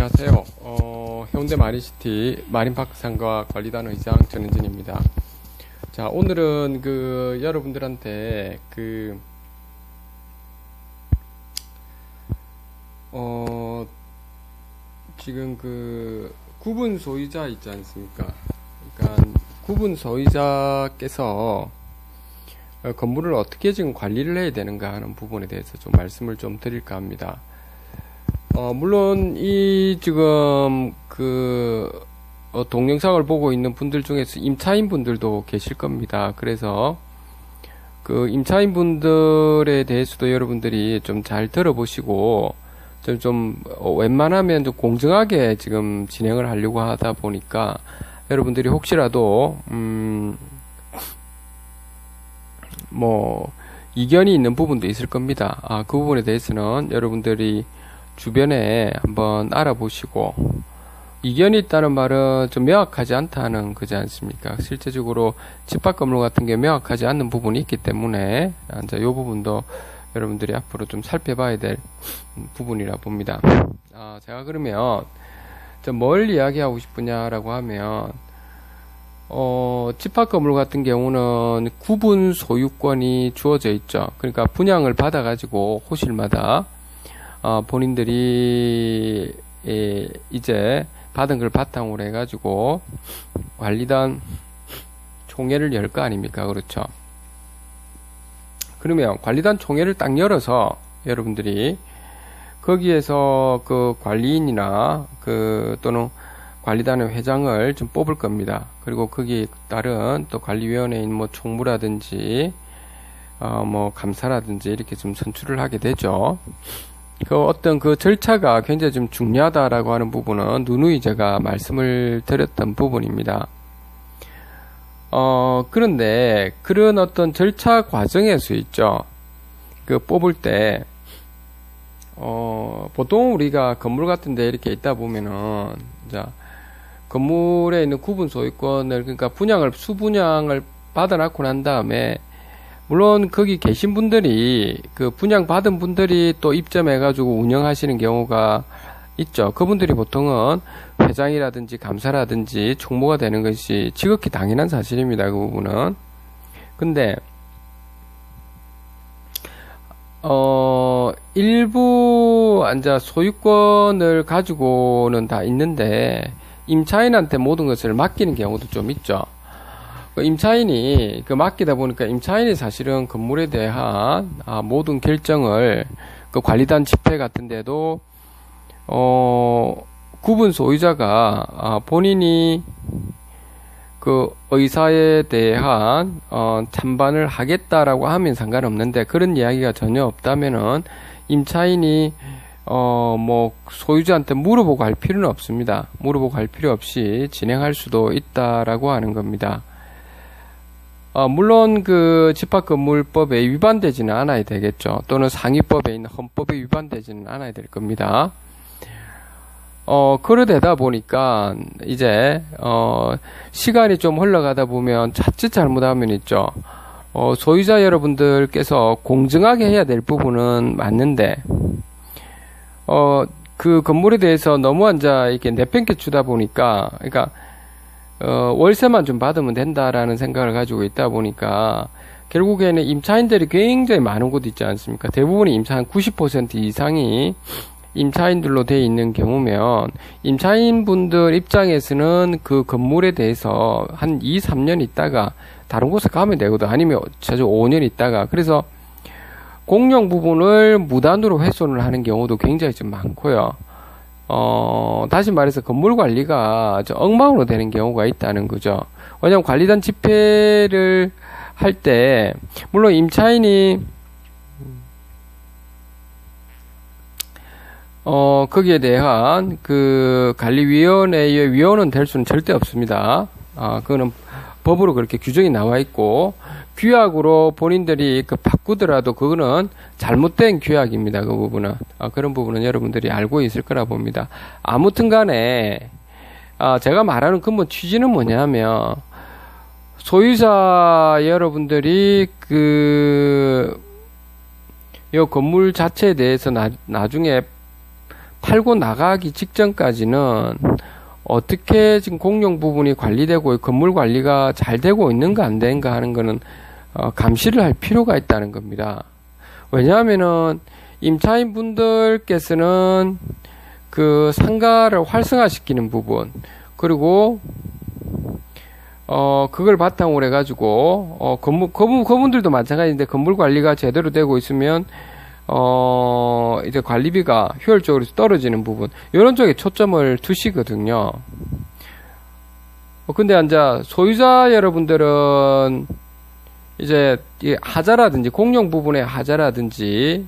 안녕하세요. 해운대 마린시티 마린파크 상가 관리단 의장 전현진입니다. 자, 오늘은 여러분들한테 지금 구분 소유자 있지 않습니까? 그러니까 구분 소유자께서 건물을 어떻게 지금 관리를 해야 되는가 하는 부분에 대해서 좀 말씀을 좀 드릴까 합니다. 물론 지금 동영상을 보고 있는 분들 중에서 임차인 분들도 계실 겁니다. 그래서 임차인 분들에 대해서도 여러분들이 좀 잘 들어보시고 웬만하면 좀 공정하게 지금 진행을 하려고 하다 보니까 여러분들이 혹시라도 이견이 있는 부분도 있을 겁니다. 그 부분에 대해서는 여러분들이 주변에 한번 알아보시고, 이견이 있다는 말은 좀 명확하지 않다는 거지 않습니까? 실제적으로 집합 건물 같은 게 명확하지 않는 부분이 있기 때문에 이제 이 부분도 여러분들이 앞으로 좀 살펴봐야 될 부분이라 봅니다. 제가 그러면 뭘 이야기하고 싶으냐라고 하면 집합 건물 같은 경우는 구분 소유권이 주어져 있죠. 그러니까 분양을 받아 가지고 호실마다 본인들이 이제 받은 걸 바탕으로 해가지고 관리단 총회를 열 거 아닙니까? 그렇죠? 그러면 관리단 총회를 딱 열어서 여러분들이 거기에서 관리인이나 또는 관리단의 회장을 좀 뽑을 겁니다. 그리고 거기에 따른 또 관리위원회인 총무라든지 감사라든지 이렇게 좀 선출을 하게 되죠. 어떤 절차가 굉장히 좀 중요하다라고 하는 부분은 누누이 제가 말씀을 드렸던 부분입니다. 그런데 그런 어떤 절차 과정에서 있죠. 뽑을 때, 보통 우리가 건물 같은 데 이렇게 있다 보면은, 건물에 있는 구분 소유권을, 그러니까 수분양을 받아놨고 난 다음에, 물론 거기 계신 분들이 분양 받은 분들이 또 입점해가지고 운영하시는 경우가 있죠. 그분들이 보통은 회장이라든지 감사라든지 총무가 되는 것이 지극히 당연한 사실입니다. 그 부분은. 근데 일부 소유권을 가지고는 다 있는데 임차인한테 모든 것을 맡기는 경우도 좀 있죠. 임차인이 맡기다 보니까 임차인이 사실은 건물에 대한 모든 결정을 관리단 집회 같은 데도 구분 소유자가 본인이 의사에 대한 찬반을 하겠다라고 하면 상관없는데 그런 이야기가 전혀 없다면은 임차인이 소유자한테 물어보고 할 필요는 없습니다. 물어보고 할 필요 없이 진행할 수도 있다라고 하는 겁니다. 물론 집합건물법에 위반되지는 않아야 되겠죠. 또는 상위법에 있는 헌법에 위반되지는 않아야 될 겁니다. 그러되다 보니까 이제 시간이 좀 흘러가다 보면 자칫 잘못하면 있죠. 소유자 여러분들께서 공정하게 해야 될 부분은 맞는데 그 건물에 대해서 너무 이렇게 내팽개 주다 보니까 그러니까 월세만 좀 받으면 된다라는 생각을 가지고 있다 보니까 결국에는 임차인들이 굉장히 많은 곳 있지 않습니까? 대부분의 임차인 90% 이상이 임차인들로 되어 있는 경우면 임차인분들 입장에서는 그 건물에 대해서 한 2, 3년 있다가 다른 곳에 가면 되거든. 아니면 최소 5년 있다가 그래서 공용 부분을 무단으로 훼손을 하는 경우도 굉장히 좀 많고요. 다시 말해서 건물 관리가 엉망으로 되는 경우가 있다는 거죠. 왜냐하면 관리단 집회를 할 때, 물론 임차인이, 거기에 대한 관리위원회의 위원은 될 수는 절대 없습니다. 그거는 법으로 그렇게 규정이 나와 있고, 규약으로 본인들이 바꾸더라도 그거는 잘못된 규약입니다. 그 부분은. 그런 부분은 여러분들이 알고 있을 거라 봅니다. 아무튼 간에, 제가 말하는 근본 취지는 뭐냐면, 소유자 여러분들이 이 건물 자체에 대해서 나중에 팔고 나가기 직전까지는 어떻게 지금 공용 부분이 관리되고 건물 관리가 잘 되고 있는가 안 되는가 하는 거는 감시를 할 필요가 있다는 겁니다. 왜냐하면은 임차인 분들께서는 그 상가를 활성화시키는 부분, 그리고 그걸 바탕으로 해가지고 그분들도 마찬가지인데 건물 관리가 제대로 되고 있으면 이제 관리비가 효율적으로 떨어지는 부분, 이런 쪽에 초점을 두시거든요. 근데 이제 소유자 여러분들은 이제 이 하자라든지 공용 부분의 하자라든지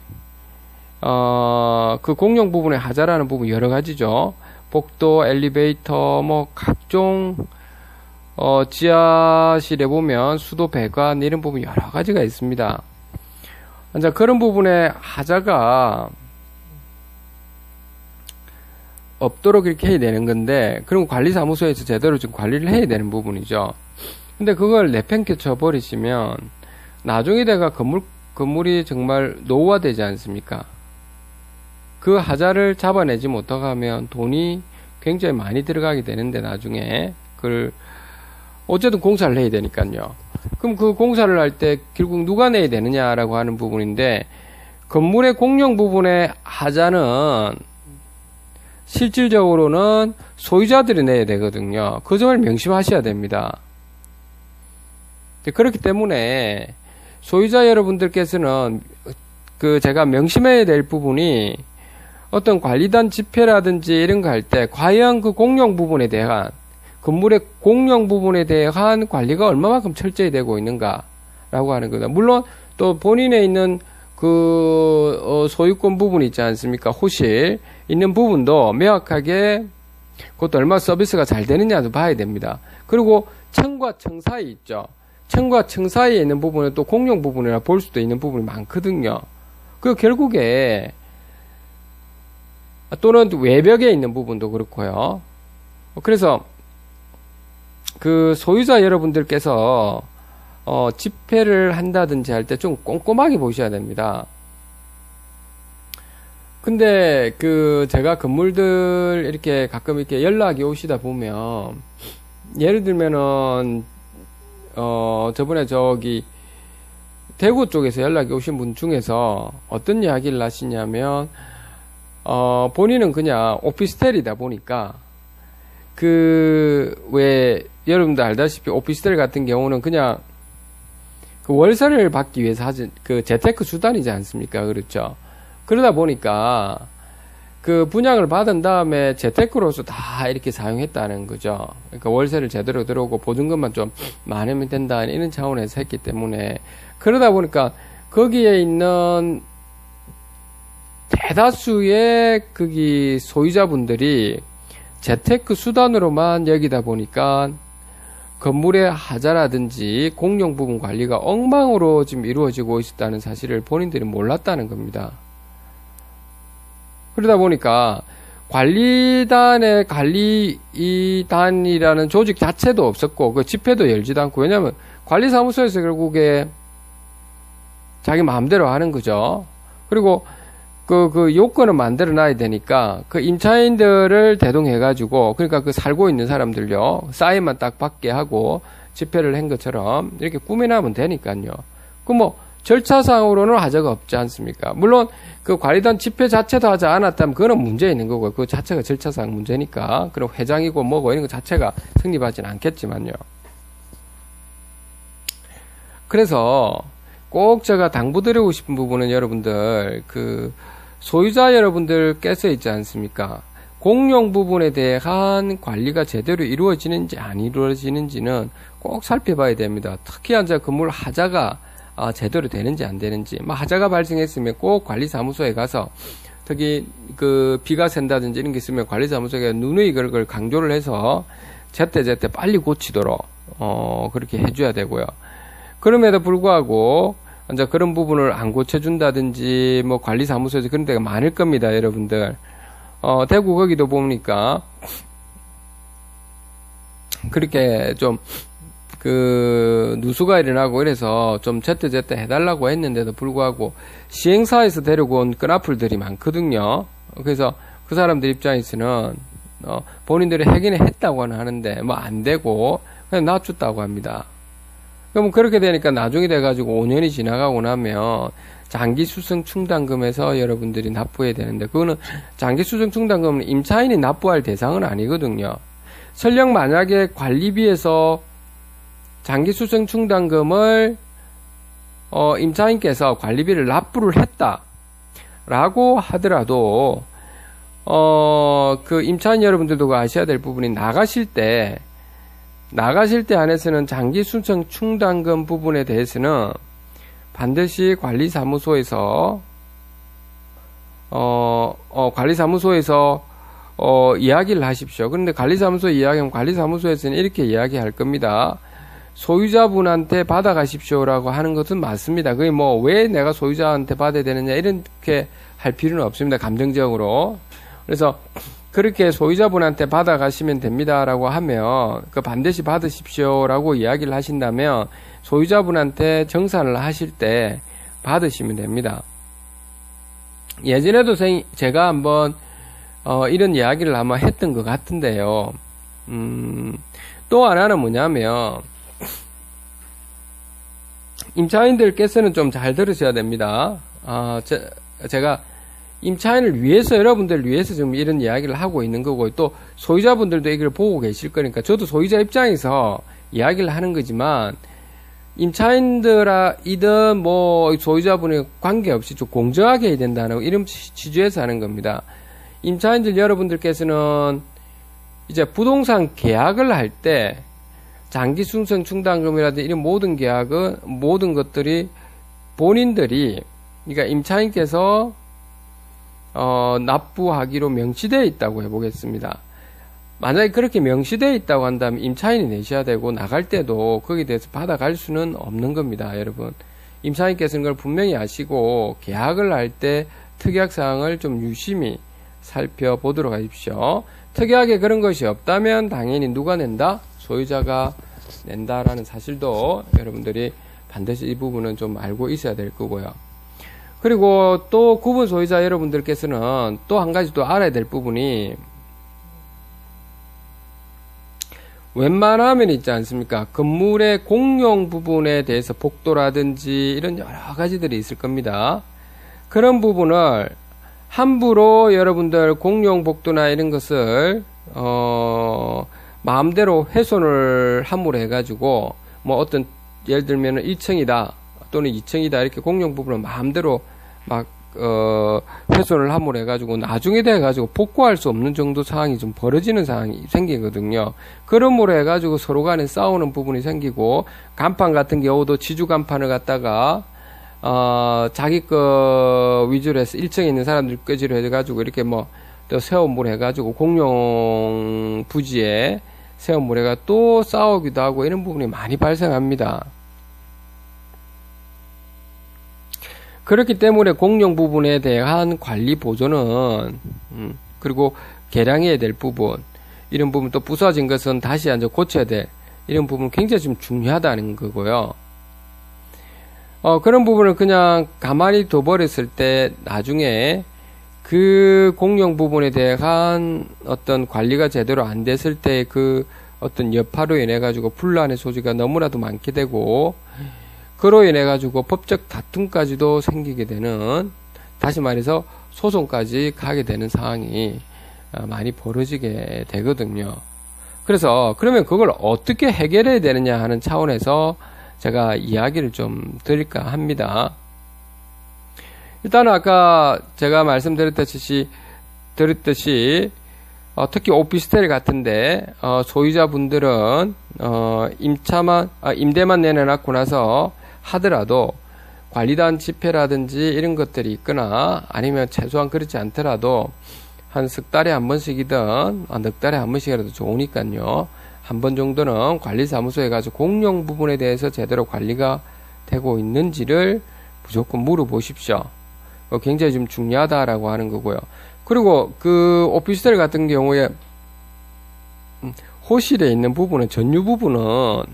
그 공용 부분의 하자라는 부분 여러 가지죠. 복도, 엘리베이터, 뭐 각종 지하실에 보면 수도 배관 이런 부분 여러 가지가 있습니다. 이제 그런 부분에 하자가 없도록 이렇게 해야 되는 건데, 그럼 관리사무소에서 제대로 좀 관리를 해야 되는 부분이죠. 근데 그걸 내팽개쳐 버리시면 나중에 내가 건물이 정말 노후화되지 않습니까? 그 하자를 잡아내지 못하고 하면 돈이 굉장히 많이 들어가게 되는데, 나중에 그걸 어쨌든 공사를 해야 되니까요. 그럼 그 공사를 할 때 결국 누가 내야 되느냐라고 하는 부분인데, 건물의 공용 부분의 하자는 실질적으로는 소유자들이 내야 되거든요. 그 점을 명심하셔야 됩니다. 그렇기 때문에 소유자 여러분들께서는 그 제가 명심해야 될 부분이, 어떤 관리단 집회라든지 이런 거 할 때 과연 그 공용 부분에 대한, 건물의 공용 부분에 대한 관리가 얼마만큼 철저히 되고 있는가라고 하는 거다. 물론 또 본인에 있는 그 소유권 부분이 있지 않습니까? 호실 있는 부분도 명확하게 그것도 얼마 서비스가 잘 되느냐도 봐야 됩니다. 그리고 층과 층 사이 있죠. 층과 층 사이에 있는 부분은 또 공용 부분이라 볼 수도 있는 부분이 많거든요. 그 결국에 또는 외벽에 있는 부분도 그렇고요. 그래서 그 소유자 여러분들께서 집회를 한다든지 할 때 좀 꼼꼼하게 보셔야 됩니다. 근데 그 제가 건물들 이렇게 가끔 이렇게 연락이 오시다 보면, 예를 들면은 저번에 저기 대구 쪽에서 연락이 오신 분 중에서 어떤 이야기를 하시냐면, 본인은 그냥 오피스텔이다 보니까 왜 여러분들 알다시피 오피스텔 같은 경우는 그냥 그 월세를 받기 위해서 하진 그 재테크 수단이지 않습니까? 그렇죠. 그러다 보니까 그 분양을 받은 다음에 재테크로서 다 이렇게 사용했다는 거죠. 그러니까 월세를 제대로 들어오고 보증금만 좀 많으면 된다, 이런 차원에서 했기 때문에, 그러다 보니까 거기에 있는 대다수의 거기 소유자분들이 재테크 수단으로만 여기다 보니까 건물의 하자라든지 공용 부분 관리가 엉망으로 지금 이루어지고 있었다는 사실을 본인들이 몰랐다는 겁니다. 그러다 보니까 관리단의 관리단이라는 조직 자체도 없었고, 그 집회도 열지도 않고, 왜냐면 관리사무소에서 결국에 자기 마음대로 하는 거죠. 그리고 그 요건을 만들어 놔야 되니까 그 임차인들을 대동해가지고, 그러니까 그 살고 있는 사람들요, 사인만 딱 받게 하고 집회를 한 것처럼 이렇게 꾸며나면 되니까요. 그 뭐 절차상으로는 하자가 없지 않습니까? 물론 그 관리단 집회 자체도 하지 않았다면 그거는 문제 있는 거고요. 그 자체가 절차상 문제니까. 그리고 회장이고 뭐고 이런 거 자체가 성립하지는 않겠지만요. 그래서 꼭 제가 당부드리고 싶은 부분은, 여러분들 그 소유자 여러분들께서 있지 않습니까? 공용 부분에 대한 관리가 제대로 이루어지는지 안 이루어지는지는 꼭 살펴봐야 됩니다. 특히 이제 건물 하자가 제대로 되는지 안 되는지, 하자가 발생했으면 꼭 관리사무소에 가서, 특히 그 비가 샌다든지 이런 게 있으면 관리사무소에 누누이 그걸 강조를 해서 제때제때 빨리 고치도록 그렇게 해줘야 되고요. 그럼에도 불구하고 이제 그런 부분을 안 고쳐준다든지 뭐 관리사무소에서 그런 데가 많을 겁니다, 여러분들. 대구 거기도 보니까 그렇게 좀 그 누수가 일어나고 이래서 좀 제때제때 해달라고 했는데도 불구하고 시행사에서 데리고 온 끈앞풀들이 많거든요. 그래서 그 사람들 입장에서는 본인들이 해기는 했다고는 하는데 뭐 안 되고 그냥 놔줬다고 합니다. 그럼 그렇게 되니까 나중에 돼가지고 5년이 지나가고 나면 장기 수령 충당금에서 여러분들이 납부해야 되는데, 그거는 장기 수령 충당금은 임차인이 납부할 대상은 아니거든요. 설령 만약에 관리비에서 장기 수령 충당금을 임차인께서 관리비를 납부를 했다라고 하더라도 그 임차인 여러분들도 아셔야 될 부분이 나가실 때 안에서는 장기 수령 충당금 부분에 대해서는 반드시 관리사무소에서 이야기를 하십시오. 그런데 관리사무소에 이야기하면 관리사무소에서는 이렇게 이야기할 겁니다. 소유자분한테 받아가십시오라고 하는 것은 맞습니다. 그게 뭐 왜 내가 소유자한테 받아야 되느냐 이렇게 할 필요는 없습니다. 감정적으로. 그래서 그렇게 소유자분한테 받아가시면 됩니다라고 하면 그 반드시 받으십시오라고 이야기를 하신다면 소유자분한테 정산을 하실 때 받으시면 됩니다. 예전에도 제가 한번 이런 이야기를 아마 했던 것 같은데요. 또 하나는 뭐냐면 임차인들께서는 좀 잘 들으셔야 됩니다. 제가 임차인을 위해서, 여러분들을 위해서 지금 이런 이야기를 하고 있는 거고, 또 소유자분들도 이걸 보고 계실 거니까 저도 소유자 입장에서 이야기를 하는 거지만, 임차인들이든 뭐 소유자분에 관계없이 좀 공정하게 해야 된다는 이런 취지에서 하는 겁니다. 임차인들 여러분들께서는 이제 부동산 계약을 할 때 장기 수령 충당금이라든지 이런 모든 계약은, 모든 것들이 본인들이, 그러니까 임차인께서 납부하기로 명시되어 있다고 해보겠습니다. 만약에 그렇게 명시되어 있다고 한다면 임차인이 내셔야 되고, 나갈 때도 거기에 대해서 받아갈 수는 없는 겁니다, 여러분. 임차인께서는 그걸 분명히 아시고 계약을 할 때 특약사항을 좀 유심히 살펴보도록 하십시오. 특이하게 그런 것이 없다면 당연히 누가 낸다? 소유자가 낸다라는 사실도 여러분들이 반드시 이 부분은 좀 알고 있어야 될 거고요. 그리고 또 구분 소유자 여러분들께서는 또 한 가지 또 알아야 될 부분이, 웬만하면 있지 않습니까? 건물의 공용 부분에 대해서 복도라든지 이런 여러 가지들이 있을 겁니다. 그런 부분을 함부로 여러분들 공용 복도나 이런 것을 마음대로 훼손을 함으로 해가지고 뭐 어떤 예를 들면 1층이다 또는 2층이다 이렇게 공용 부분을 마음대로 막 훼손을 함으로 해가지고 나중에 돼가지고 복구할 수 없는 정도 상황이 좀 벌어지는 상황이 생기거든요. 그러므로 해가지고 서로 간에 싸우는 부분이 생기고, 간판 같은 경우도 지주 간판을 갖다가 자기 거 위주로 해서 1층에 있는 사람들 끄지로 해가지고 이렇게 뭐 또 세워물 해가지고 공용 부지에 세워물 해가 또 싸우기도 하고 이런 부분이 많이 발생합니다. 그렇기 때문에 공용 부분에 대한 관리 보존은 그리고 개량해야 될 부분, 이런 부분, 또 부서진 것은 다시 이제 고쳐야 될 이런 부분 굉장히 좀 중요하다는 거고요. 그런 부분을 그냥 가만히 둬버렸을 때 나중에 그 공용 부분에 대한 어떤 관리가 제대로 안 됐을 때 그 어떤 여파로 인해 가지고 분란의 소지가 너무나도 많게 되고, 그로 인해 가지고 법적 다툼까지도 생기게 되는, 다시 말해서 소송까지 가게 되는 상황이 많이 벌어지게 되거든요. 그래서 그러면 그걸 어떻게 해결해야 되느냐 하는 차원에서 제가 이야기를 좀 드릴까 합니다. 일단 아까 제가 말씀드렸듯이 특히 오피스텔 같은데 소유자분들은 임대만 내놔놓고 나서 하더라도 관리단 집회라든지 이런 것들이 있거나, 아니면 최소한 그렇지 않더라도 한 석 달에 한 번씩이든 넉 달에 한 번씩이라도 좋으니까요, 한 번 정도는 관리사무소에 가서 공용 부분에 대해서 제대로 관리가 되고 있는지를 무조건 물어보십시오. 굉장히 좀 중요하다라고 하는 거고요. 그리고 그 오피스텔 같은 경우에 호실에 있는 부분은, 전유 부분은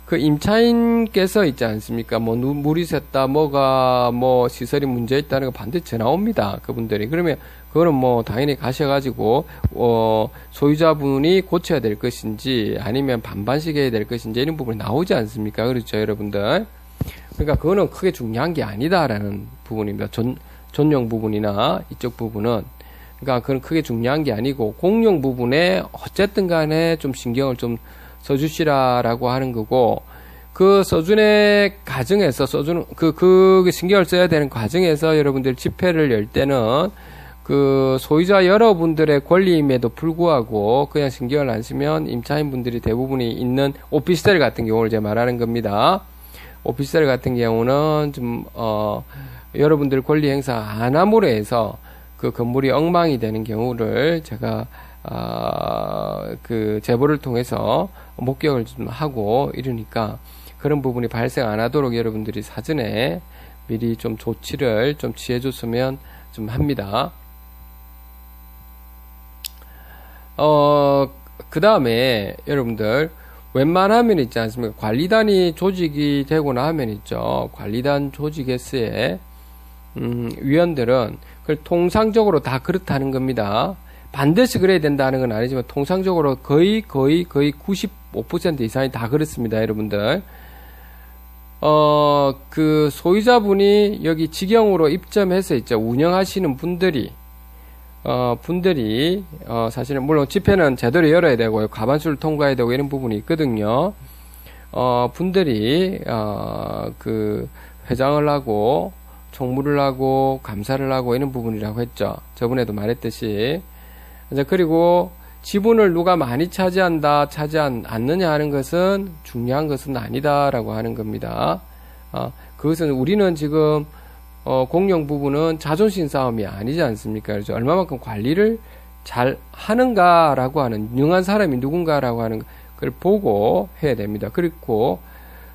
그 임차인께서 있지 않습니까? 뭐 물이 샜다, 뭐가 뭐 시설이 문제 있다는 거 반드시 전화 옵니다. 그분들이. 그러면 그거는 뭐 당연히 가셔가지고 소유자분이 고쳐야 될 것인지 아니면 반반씩 해야 될 것인지 이런 부분이 나오지 않습니까? 그렇죠, 여러분들. 그러니까 그거는 크게 중요한 게 아니다라는 부분입니다. 전용 부분이나 이쪽 부분은. 그러니까 그건 크게 중요한 게 아니고 공용 부분에 어쨌든 간에 좀 신경을 좀 써주시라라고 하는 거고, 그 써주는 과정에서 그 신경을 써야 되는 과정에서 여러분들 집회를 열 때는 그 소유자 여러분들의 권리임에도 불구하고 그냥 신경을 안 쓰면 임차인분들이 대부분이 있는 오피스텔 같은 경우를 제가 말하는 겁니다. 오피스텔 같은 경우는 좀 여러분들 권리 행사 안 함으로 해서 그 건물이 엉망이 되는 경우를 제가 그 제보를 통해서 목격을 좀 하고 이러니까 그런 부분이 발생 안 하도록 여러분들이 사전에 미리 좀 조치를 좀 취해줬으면 좀 합니다. 그 다음에 여러분들 웬만하면 있지 않습니까? 관리단이 조직이 되고 나면 있죠. 관리단 조직에서의 위원들은 그걸 통상적으로 다 그렇다는 겁니다. 반드시 그래야 된다는 건 아니지만 통상적으로 거의 95% 이상이 다 그렇습니다, 여러분들. 그 소유자분이 여기 직영으로 입점해서 있죠. 운영하시는 분들이 사실은 물론 집회는 제대로 열어야 되고요. 과반수를 통과해야 되고 이런 부분이 있거든요. 분들이 그 회장을 하고 총무를 하고 감사를 하고 이런 부분이라고 했죠. 저번에도 말했듯이. 이제 그리고 지분을 누가 많이 차지한다, 않느냐 하는 것은 중요한 것은 아니다라고 하는 겁니다. 그것은 우리는 지금 공용 부분은 자존심 싸움이 아니지 않습니까? 그래서 얼마만큼 관리를 잘 하는가라고 하는 유능한 사람이 누군가라고 하는 걸 보고 해야 됩니다. 그리고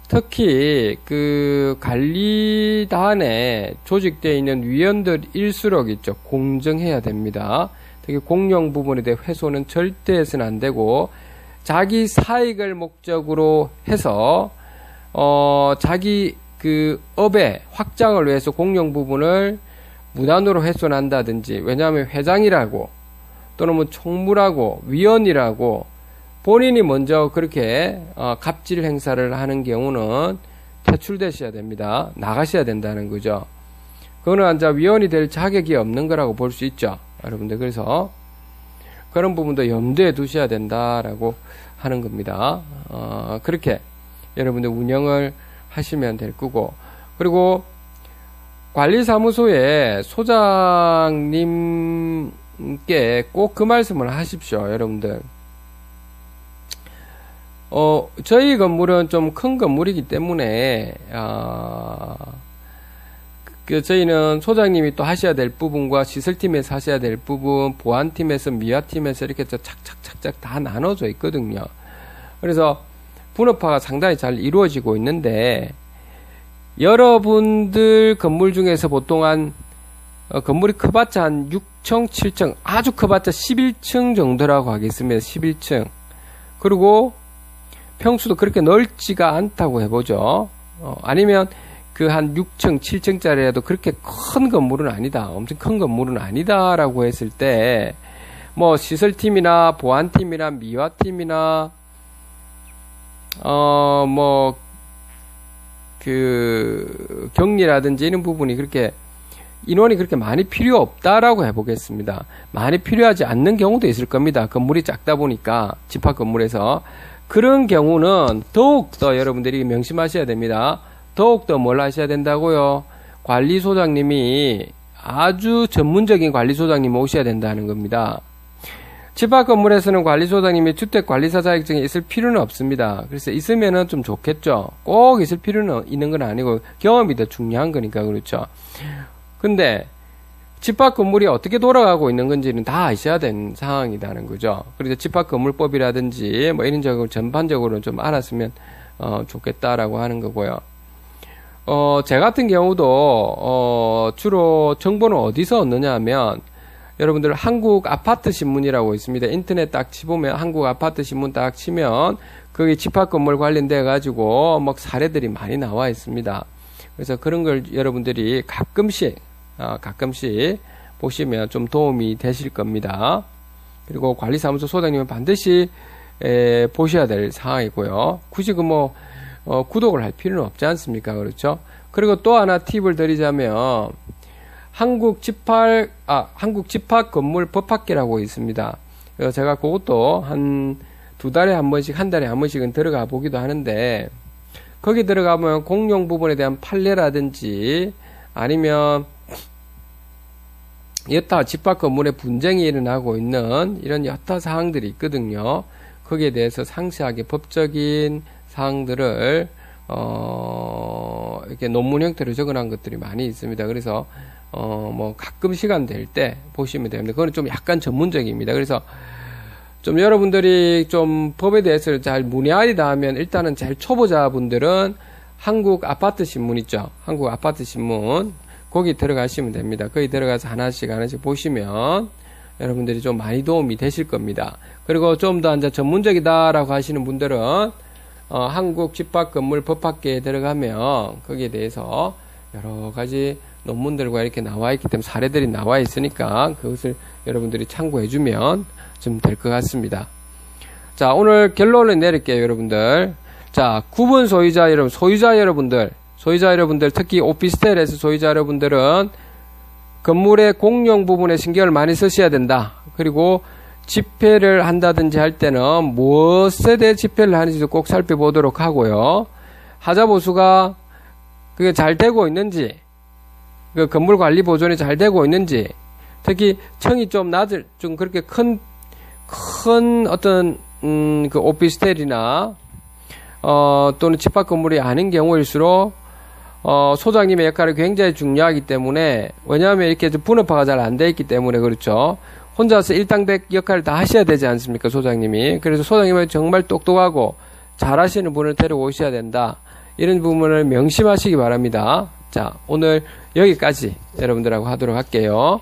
특히 그 관리단에 조직되어 있는 위원들 일수록 있죠. 공정해야 됩니다. 특히 공용 부분에 대해 훼손은 절대 해서는 안 되고 자기 사익을 목적으로 해서 자기 그 업의 확장을 위해서 공용 부분을 무단으로 훼손한다든지, 왜냐하면 회장이라고 또는 뭐 총무라고 위원이라고 본인이 먼저 그렇게 갑질 행사를 하는 경우는 퇴출되셔야 됩니다. 나가셔야 된다는 거죠. 그거는 이제 위원이 될 자격이 없는 거라고 볼 수 있죠, 여러분들. 그래서 그런 부분도 염두에 두셔야 된다라고 하는 겁니다. 그렇게 여러분들 운영을 하시면 될 거고, 그리고 관리사무소에 소장님께 꼭 그 말씀을 하십시오, 여러분들. 저희 건물은 좀 큰 건물이기 때문에, 저희는 소장님이 또 하셔야 될 부분과 시설팀에서 하셔야 될 부분, 보안팀에서, 미화팀에서 이렇게 착착착착 다 나눠져 있거든요. 그래서 분업화가 상당히 잘 이루어지고 있는데, 여러분들 건물 중에서 보통 건물이 커봤자 한 6층, 7층, 아주 커봤자 11층 정도라고 하겠습니다. 11층. 그리고 평수도 그렇게 넓지가 않다고 해보죠. 아니면 그 한 6층, 7층짜리라도 그렇게 큰 건물은 아니다. 엄청 큰 건물은 아니다라고 했을 때, 뭐 시설팀이나 보안팀이나 미화팀이나 뭐 그 격리라든지 이런 부분이 그렇게 인원이 그렇게 많이 필요 없다라고 해보겠습니다. 많이 필요하지 않는 경우도 있을 겁니다. 건물이 작다 보니까 집합 건물에서. 그런 경우는 더욱더 여러분들이 명심하셔야 됩니다. 더욱더 뭘 하셔야 된다고요? 관리소장님이 아주 전문적인 관리소장님이 오셔야 된다는 겁니다. 집합 건물에서는 관리소장님이 주택관리사 자격증이 있을 필요는 없습니다. 그래서 있으면은 좀 좋겠죠. 꼭 있을 필요는 있는 건 아니고 경험이 더 중요한 거니까 그렇죠. 근데 집합 건물이 어떻게 돌아가고 있는 건지는 다 아셔야 되는 상황이라는 거죠. 그래서 집합 건물법이라든지 뭐 이런 전반적으로 좀 알았으면 좋겠다라고 하는 거고요. 제 같은 경우도 주로 정보는 어디서 얻느냐 하면 여러분들 한국 아파트 신문이라고 있습니다. 인터넷 딱 치보면 한국 아파트 신문 딱 치면 거기 집합 건물 관련돼 가지고 막 사례들이 많이 나와 있습니다. 그래서 그런 걸 여러분들이 가끔씩 보시면 좀 도움이 되실 겁니다. 그리고 관리사무소 소장님은 반드시 보셔야 될 상황이고요. 굳이 구독을 할 필요는 없지 않습니까? 그렇죠? 그리고 또 하나 팁을 드리자면 한국 집합 건물 법학계라고 있습니다. 그래서 제가 그것도 한 2달에 한 번씩, 한 달에 한 번씩은 들어가 보기도 하는데, 거기 들어가면 공용 부분에 대한 판례라든지 아니면 여타 집합 건물에 분쟁이 일어나고 있는 이런 여타 사항들이 있거든요. 거기에 대해서 상세하게 법적인 사항들을 이렇게 논문 형태로 적어놓은 것들이 많이 있습니다. 그래서 가끔 시간 될 때 보시면 됩니다. 그건 좀 약간 전문적입니다. 그래서 좀 여러분들이 좀 법에 대해서 잘 문의하리다 하면 일단은 제일 초보자분들은 한국 아파트 신문 있죠. 한국 아파트 신문 거기 들어가시면 됩니다. 거기 들어가서 하나씩 보시면 여러분들이 좀 많이 도움이 되실 겁니다. 그리고 좀 더 이제 전문적이다라고 하시는 분들은 한국 집합건물 법학계에 들어가면 거기에 대해서 여러 가지 논문들과 이렇게 나와 있기 때문에 사례들이 나와 있으니까 그것을 여러분들이 참고해 주면 좀 될 것 같습니다. 자, 오늘 결론을 내릴게요, 여러분들. 자, 구분 소유자 여러분들, 특히 오피스텔에서 소유자 여러분들은 건물의 공용 부분에 신경을 많이 쓰셔야 된다. 그리고 집회를 한다든지 할 때는 무엇에 대해 집회를 하는지도 꼭 살펴보도록 하고요. 하자보수가 그게 잘 되고 있는지, 그 건물 관리 보존이 잘 되고 있는지, 특히 층이 좀 그렇게 큰 어떤, 그 오피스텔이나, 또는 집합 건물이 아닌 경우일수록, 소장님의 역할이 굉장히 중요하기 때문에, 왜냐하면 이렇게 분업화가 잘 안 돼 있기 때문에 그렇죠. 혼자서 일당백 역할을 다 하셔야 되지 않습니까, 소장님이. 그래서 소장님은 정말 똑똑하고 잘하시는 분을 데려오셔야 된다. 이런 부분을 명심하시기 바랍니다. 자, 오늘 여기까지 여러분들하고 하도록 할게요.